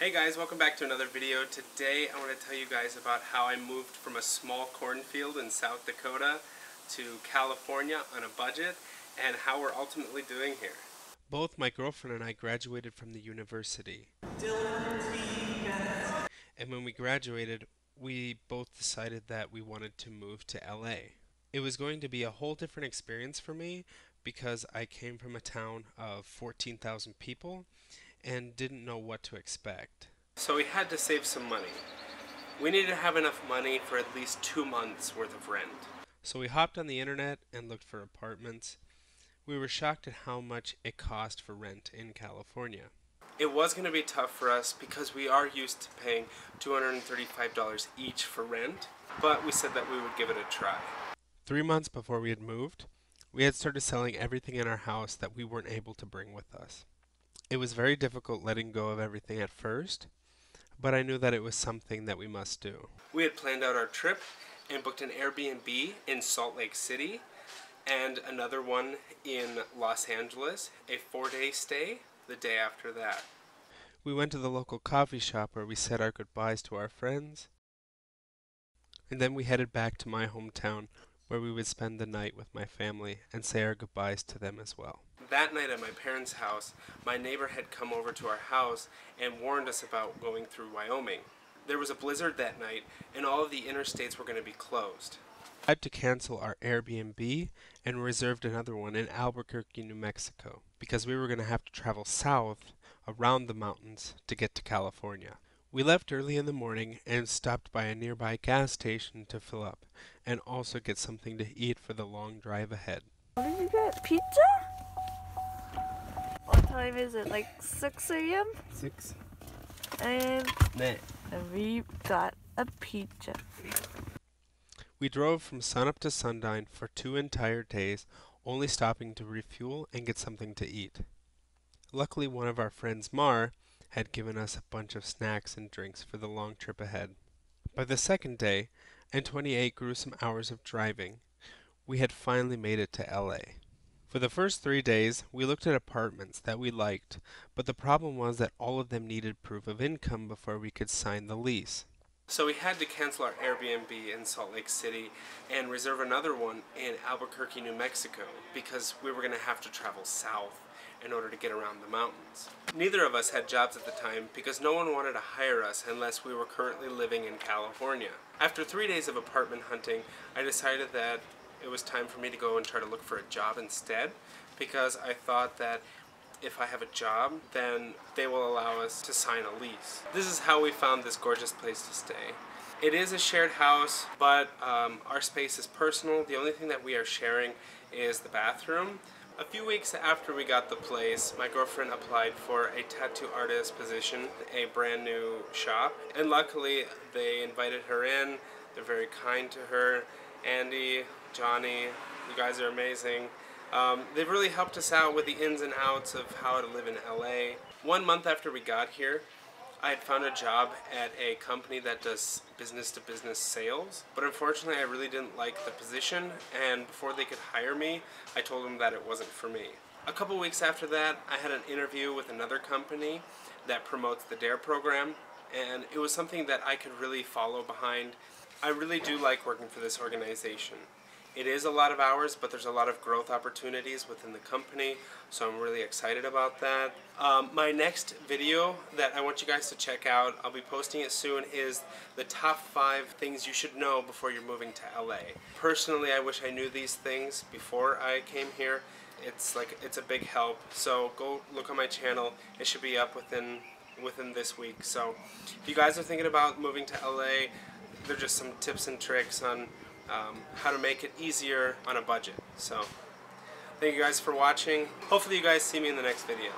Hey guys, welcome back to another video. Today I want to tell you guys about how I moved from a small cornfield in South Dakota to California on a budget and how we're ultimately doing here. Both my girlfriend and I graduated from the university. And when we graduated, we both decided that we wanted to move to LA. It was going to be a whole different experience for me because I came from a town of 14,000 people and didn't know what to expect. So we had to save some money. We needed to have enough money for at least 2 months worth of rent. So we hopped on the internet and looked for apartments. We were shocked at how much it cost for rent in California. It was going to be tough for us because we are used to paying $235 each for rent, but we said that we would give it a try. 3 months before we had moved, we had started selling everything in our house that we weren't able to bring with us. It was very difficult letting go of everything at first, but I knew that it was something that we must do. We had planned out our trip and booked an Airbnb in Salt Lake City and another one in Los Angeles, a 4-day stay the day after that. We went to the local coffee shop where we said our goodbyes to our friends, and then we headed back to my hometown where we would spend the night with my family and say our goodbyes to them as well. That night at my parents' house, my neighbor had come over to our house and warned us about going through Wyoming. There was a blizzard that night and all of the interstates were going to be closed. I had to cancel our Airbnb and reserved another one in Albuquerque, New Mexico, because we were going to have to travel south around the mountains to get to California. We left early in the morning and stopped by a nearby gas station to fill up and also get something to eat for the long drive ahead. What did you get? Pizza? What time is it? Like 6 a.m.? 6. And Nah. we got a pizza. We drove from sunup to sundown for 2 entire days, only stopping to refuel and get something to eat. Luckily, one of our friends, Mar, had given us a bunch of snacks and drinks for the long trip ahead. By the second day, and 28 gruesome hours of driving, we had finally made it to LA. For the first 3 days, we looked at apartments that we liked, but the problem was that all of them needed proof of income before we could sign the lease. So we had to cancel our Airbnb in Salt Lake City and reserve another one in Albuquerque, New Mexico, because we were going to have to travel south in order to get around the mountains. Neither of us had jobs at the time because no one wanted to hire us unless we were currently living in California. After 3 days of apartment hunting, I decided that it was time for me to go and try to look for a job instead, because I thought that if I have a job, then they will allow us to sign a lease. This is how we found this gorgeous place to stay. It is a shared house, but our space is personal. The only thing that we are sharing is the bathroom. A few weeks after we got the place, my girlfriend applied for a tattoo artist position, a brand new shop, and luckily they invited her in. They're very kind to her. Andy, Johnny, you guys are amazing. They've really helped us out with the ins and outs of how to live in LA. 1 month after we got here, I had found a job at a company that does business-to-business sales, but unfortunately I really didn't like the position, and before they could hire me, I told them that it wasn't for me. A couple weeks after that, I had an interview with another company that promotes the DARE program, and it was something that I could really follow behind. I really do like working for this organization. It is a lot of hours, but there's a lot of growth opportunities within the company, so I'm really excited about that. My next video that I want you guys to check out, I'll be posting it soon, is the top 5 things you should know before you're moving to LA. Personally, I wish I knew these things before I came here. It's a big help, so go look on my channel. It should be up within this week. So if you guys are thinking about moving to LA, they're just some tips and tricks on how to make it easier on a budget. So thank you guys for watching. Hopefully you guys see me in the next video.